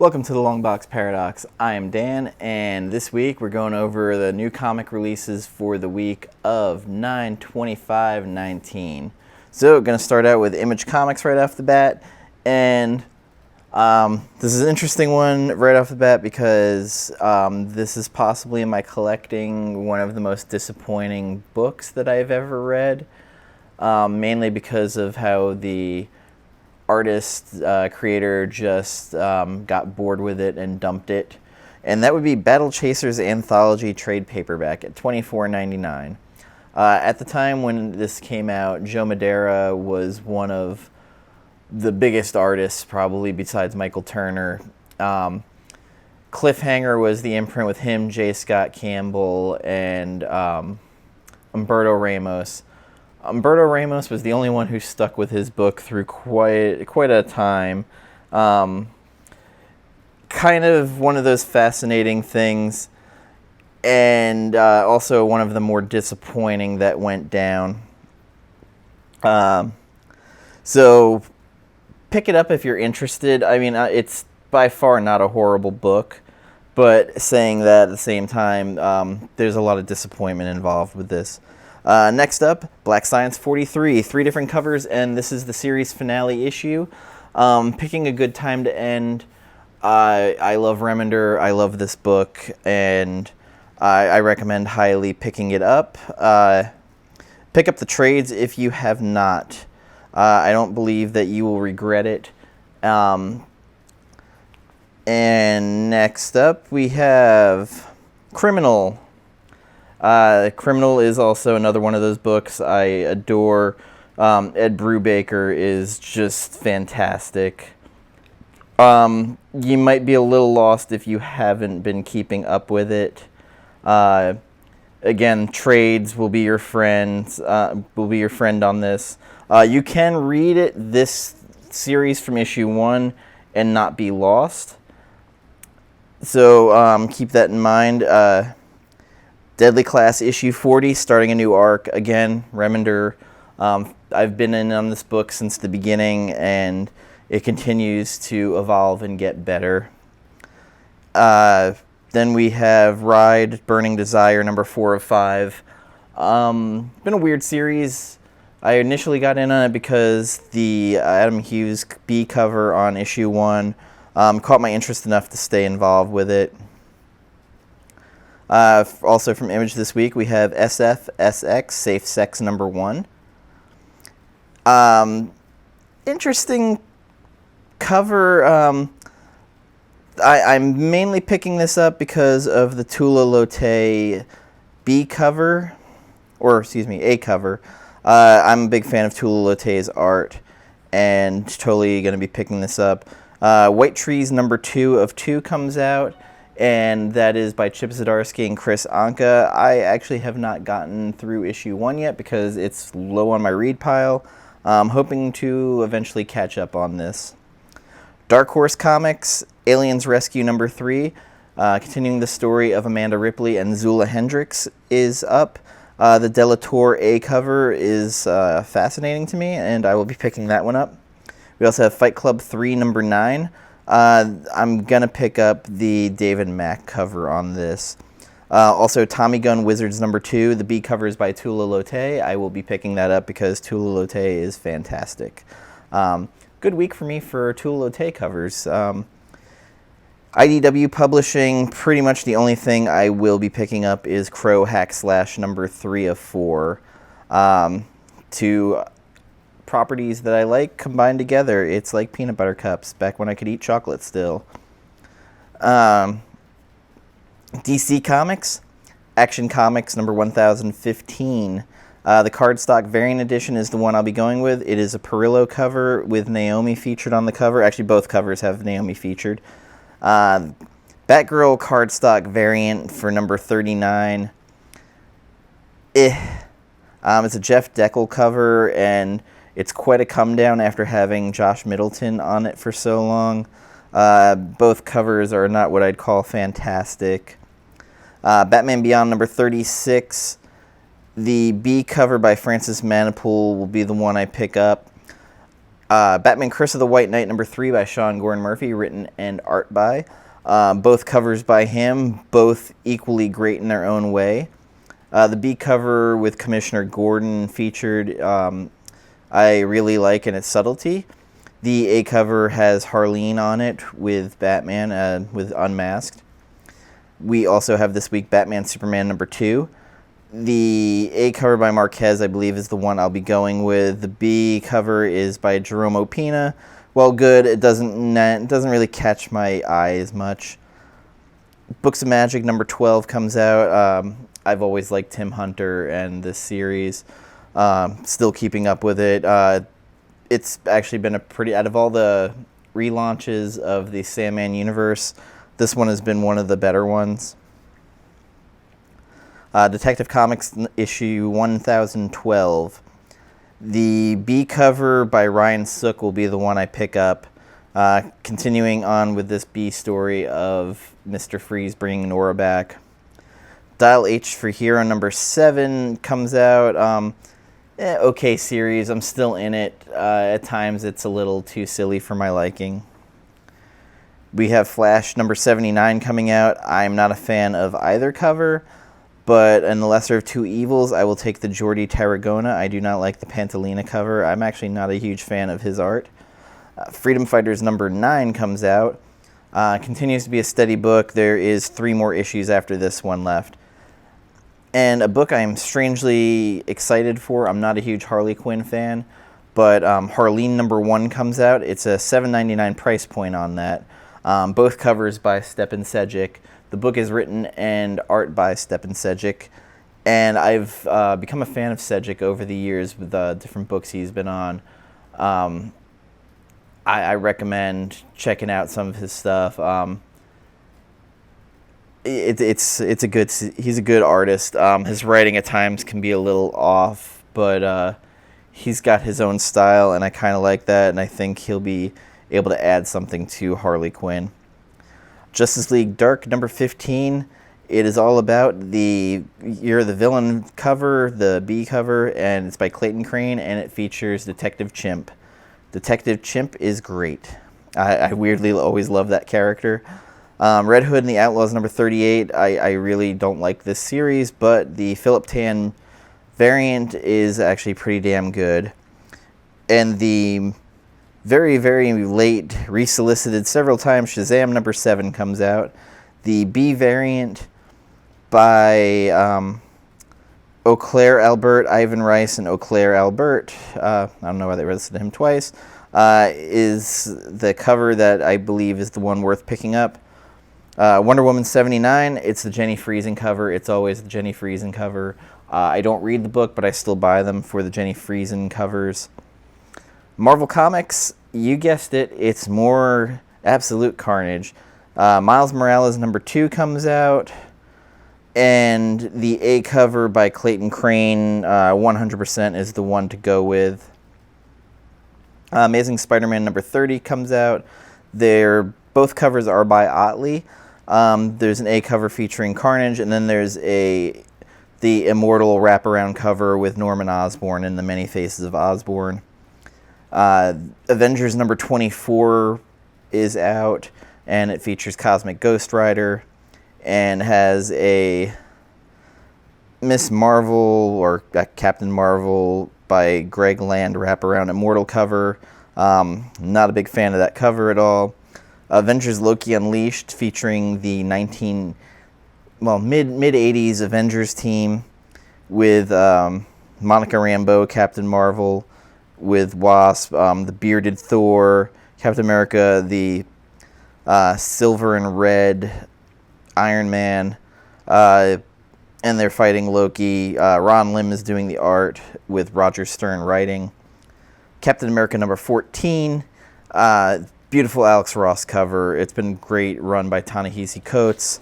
Welcome to the LongBox Paradox. I am Dan, and this week we're going over the new comic releases for the week of 9/25/19. So, going to start out with Image Comics right off the bat, and this is an interesting one right off the bat because this is possibly in my collecting one of the most disappointing books that I've ever read, mainly because of how the artist, creator just got bored with it and dumped it. And that would be Battle Chasers Anthology trade paperback at $24.99. At the time when this came out, Joe Madeira was one of the biggest artists, probably besides Michael Turner. Cliffhanger was the imprint with him, J. Scott Campbell, and Umberto Ramos. Umberto Ramos was the only one who stuck with his book through quite a time. Kind of one of those fascinating things, and also one of the more disappointing that went down. So pick it up if you're interested. I mean, it's by far not a horrible book, but saying that at the same time, there's a lot of disappointment involved with this. Next up, Black Science 43, 3 different covers, and this is the series finale issue. Picking a good time to end. I love Remender, I love this book, and I recommend highly picking it up. Pick up the trades if you have not. I don't believe that you will regret it. And next up, we have Criminal. Criminal is also another one of those books I adore. Ed Brubaker is just fantastic. You might be a little lost if you haven't been keeping up with it. Again, trades will be your friends. Will be your friend on this. You can read this series from issue 1 and not be lost. So keep that in mind. Deadly Class issue 40, starting a new arc. Again, Remender. I've been in on this book since the beginning, and it continues to evolve and get better. Then we have Ride, Burning Desire, number 4 of 5. Been a weird series. I initially got in on it because the Adam Hughes B cover on issue 1 caught my interest enough to stay involved with it. Also from Image this week, we have SFSX, Safe Sex number 1. Interesting cover. I'm mainly picking this up because of the Tula Lotay B cover, or excuse me, A cover. I'm a big fan of Tula Lotay's art, and totally going to be picking this up. White Trees number 2 of 2 comes out, and that is by Chip Zdarsky and Chris Anka. I actually have not gotten through issue 1 yet because it's low on my read pile. I'm hoping to eventually catch up on this. Dark Horse Comics, Aliens Rescue number 3, continuing the story of Amanda Ripley and Zula Hendricks, is up. The Delator A cover is fascinating to me, and I will be picking that one up. We also have Fight Club 3 number 9. I'm going to pick up the David Mack cover on this. Also, Tommy Gun Wizards number 2. The B cover is by Tula Lotay. I will be picking that up because Tula Lotay is fantastic. Good week for me for Tula Lotay covers. IDW Publishing, pretty much the only thing I will be picking up is Crow Hack Slash number 3 of 4. Two properties that I like combined together. It's like peanut butter cups, back when I could eat chocolate still. DC Comics, Action Comics number 1015. The cardstock variant edition is the one I'll be going with. It is a Perillo cover with Naomi featured on the cover. Actually, both covers have Naomi featured. Batgirl cardstock variant for number 39. It's a Jeff Deckel cover, and it's quite a come down after having Josh Middleton on it for so long. Both covers are not what I'd call fantastic. Batman Beyond number 36. The B cover by Francis Manipool will be the one I pick up. Batman Curse of the White Knight #3 by Sean Gordon Murphy, written and art by. Both covers by him, both equally great in their own way. The B cover with Commissioner Gordon featured, I really like in its subtlety. The A cover has Harleen on it with Batman, with Unmasked. We also have this week Batman Superman #2. The A cover by Marquez, I believe, is the one I'll be going with. The B cover is by Jerome Opina. Well, good. It doesn't really catch my eye as much. Books of Magic #12 comes out. I've always liked Tim Hunter and this series. Still keeping up with it. It's actually been a pretty, out of all the relaunches of the Sandman universe, this one has been one of the better ones. Detective Comics issue 1012. The B cover by Ryan Sook will be the one I pick up. Continuing on with this B story of Mr. Freeze bringing Nora back. Dial H for Hero #7 comes out. Okay series. I'm still in it. At times it's a little too silly for my liking. We have Flash #79 coming out. I'm not a fan of either cover, but in the lesser of two evils, I will take the Jordi Tarragona. I do not like the Pantalina cover. I'm actually not a huge fan of his art. Freedom Fighters #9 comes out. Continues to be a steady book. There is 3 more issues after this one left. And a book I'm strangely excited for. I'm not a huge Harley Quinn fan, but Harleen #1 comes out. It's a $7.99 price point on that. Both covers by Stepan Sejic. The book is written and art by Stepan Sejic, and I've become a fan of Sejic over the years with the different books he's been on. I recommend checking out some of his stuff. He's a good artist. His writing at times can be a little off, but he's got his own style, and I kind of like that, and I think he'll be able to add something to Harley Quinn. Justice League Dark #15. It is all about the You're the Villain cover, the B cover, and it's by Clayton Crane, and it features Detective Chimp. Detective Chimp is great. I weirdly always love that character. Red Hood and the Outlaws #38. I really don't like this series, but the Philip Tan variant is actually pretty damn good. And the very, very late, resolicited several times, Shazam #7 comes out. The B variant by Eau Claire Albert, Ivan Rice, and Eau Claire Albert, I don't know why they listed him twice, is the cover that I believe is the one worth picking up. Wonder Woman '79, it's the Jenny Friesen cover. It's always the Jenny Friesen cover. I don't read the book, but I still buy them for the Jenny Friesen covers. Marvel Comics, you guessed it, it's more absolute carnage. Miles Morales #2 comes out, and the A cover by Clayton Crane, 100% is the one to go with. Amazing Spider-Man #30 comes out. Both covers are by Otley. There's an A cover featuring Carnage, and then there's the Immortal wraparound cover with Norman Osborn and the Many Faces of Osborn. Avengers #24 is out, and it features Cosmic Ghost Rider and has a Miss Marvel or Captain Marvel by Greg Land wraparound Immortal cover. Not a big fan of that cover at all. Avengers Loki Unleashed, featuring the mid-80s Avengers team with Monica Rambeau, Captain Marvel, with Wasp, the bearded Thor, Captain America, the silver and red Iron Man, and they're fighting Loki. Ron Lim is doing the art with Roger Stern writing. Captain America #14, beautiful Alex Ross cover. It's been great run by Ta-Nehisi Coates.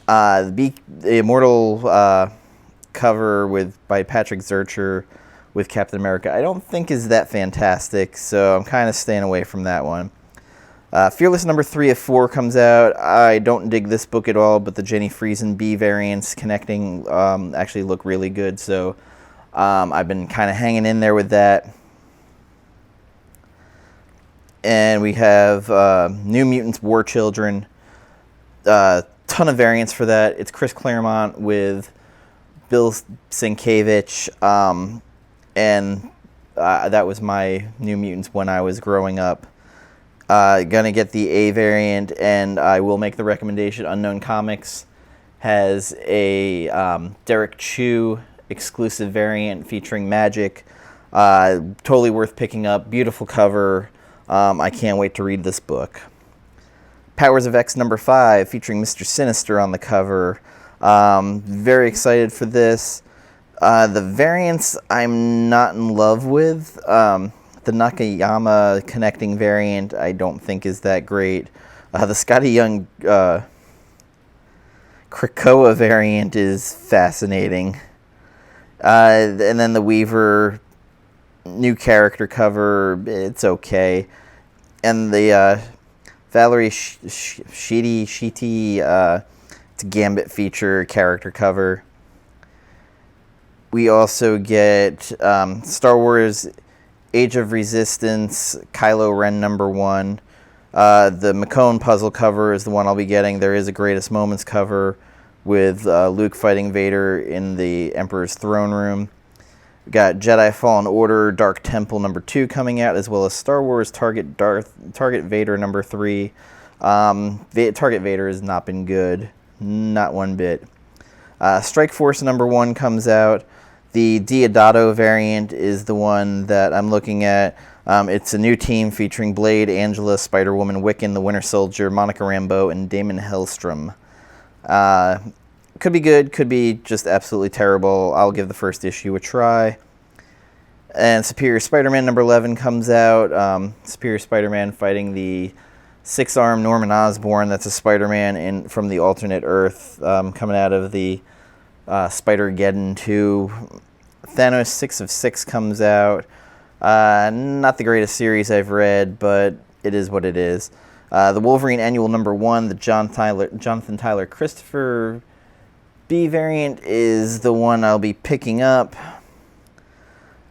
The Immortal cover by Patrick Zurcher with Captain America, I don't think is that fantastic, so I'm kind of staying away from that one. Fearless #3 of 4 comes out. I don't dig this book at all, but the Jenny Friesen B variants connecting actually look really good, so I've been kind of hanging in there with that. And we have New Mutants War Children. Ton of variants for that. It's Chris Claremont with Bill Sienkiewicz, and that was my New Mutants when I was growing up. Gonna get the A variant, and I will make the recommendation. Unknown Comics has a Derek Chu exclusive variant featuring Magic. Totally worth picking up. Beautiful cover. I can't wait to read this book. Powers of X number 5 featuring Mr. Sinister on the cover. Very excited for this. The variants I'm not in love with. The Nakayama connecting variant I don't think is that great. The Scotty Young Krakoa variant is fascinating. And then the Weaver new character cover, it's okay. And the Valerie Sheety, it's a Gambit feature character cover. We also get Star Wars Age of Resistance, Kylo Ren number 1. The McCone puzzle cover is the one I'll be getting. There is a Greatest Moments cover with Luke fighting Vader in the Emperor's throne room. We got Jedi Fallen Order Dark Temple number 2 coming out, as well as Star Wars Target Vader number 3. Target Vader has not been good, not one bit. Strike Force number 1 comes out. The Diodato variant is the one that I'm looking at. It's a new team featuring Blade, Angela, Spider-Woman, Wiccan, the Winter Soldier, Monica Rambeau, and Damon Hellstrom. Could be good, could be just absolutely terrible. I'll give the first issue a try. And Superior Spider-Man number 11 comes out. Superior Spider-Man fighting the six-armed Norman Osborn. That's a Spider-Man from the alternate Earth, coming out of the Spider-Geddon 2. Thanos 6 of 6 comes out. Not the greatest series I've read, but it is what it is. The Wolverine Annual number 1, the Jonathan Tyler Christopher B variant is the one I'll be picking up.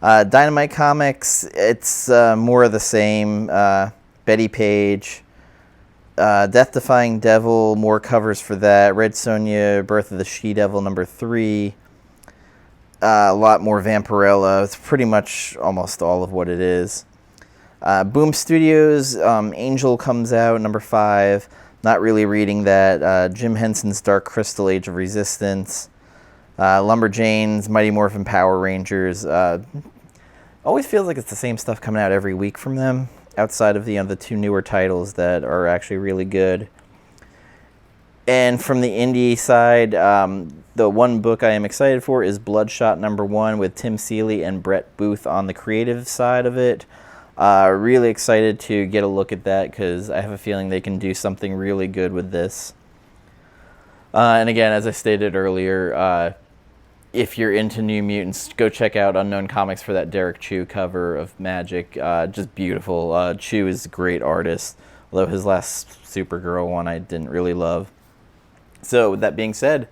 Dynamite Comics, it's more of the same. Betty Page, Death Defying Devil, more covers for that. Red Sonja, Birth of the She-Devil number 3. A lot more Vampirella. It's pretty much almost all of what it is. Boom Studios, Angel comes out, number 5. Not really reading that. Jim Henson's Dark Crystal, Age of Resistance. Lumberjanes, Mighty Morphin Power Rangers. Always feels like it's the same stuff coming out every week from them, outside of the 2 newer titles that are actually really good. And from the indie side, the one book I am excited for is Bloodshot number 1 with Tim Seeley and Brett Booth on the creative side of it. Really excited to get a look at that because I have a feeling they can do something really good with this. And again, as I stated earlier, if you're into New Mutants, go check out Unknown Comics for that Derek Chu cover of Magic. Just beautiful. Chu is a great artist, although his last Supergirl one I didn't really love. So with that being said,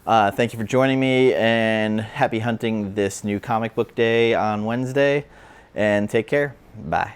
thank you for joining me, and happy hunting this new comic book day on Wednesday, and take care. Bye.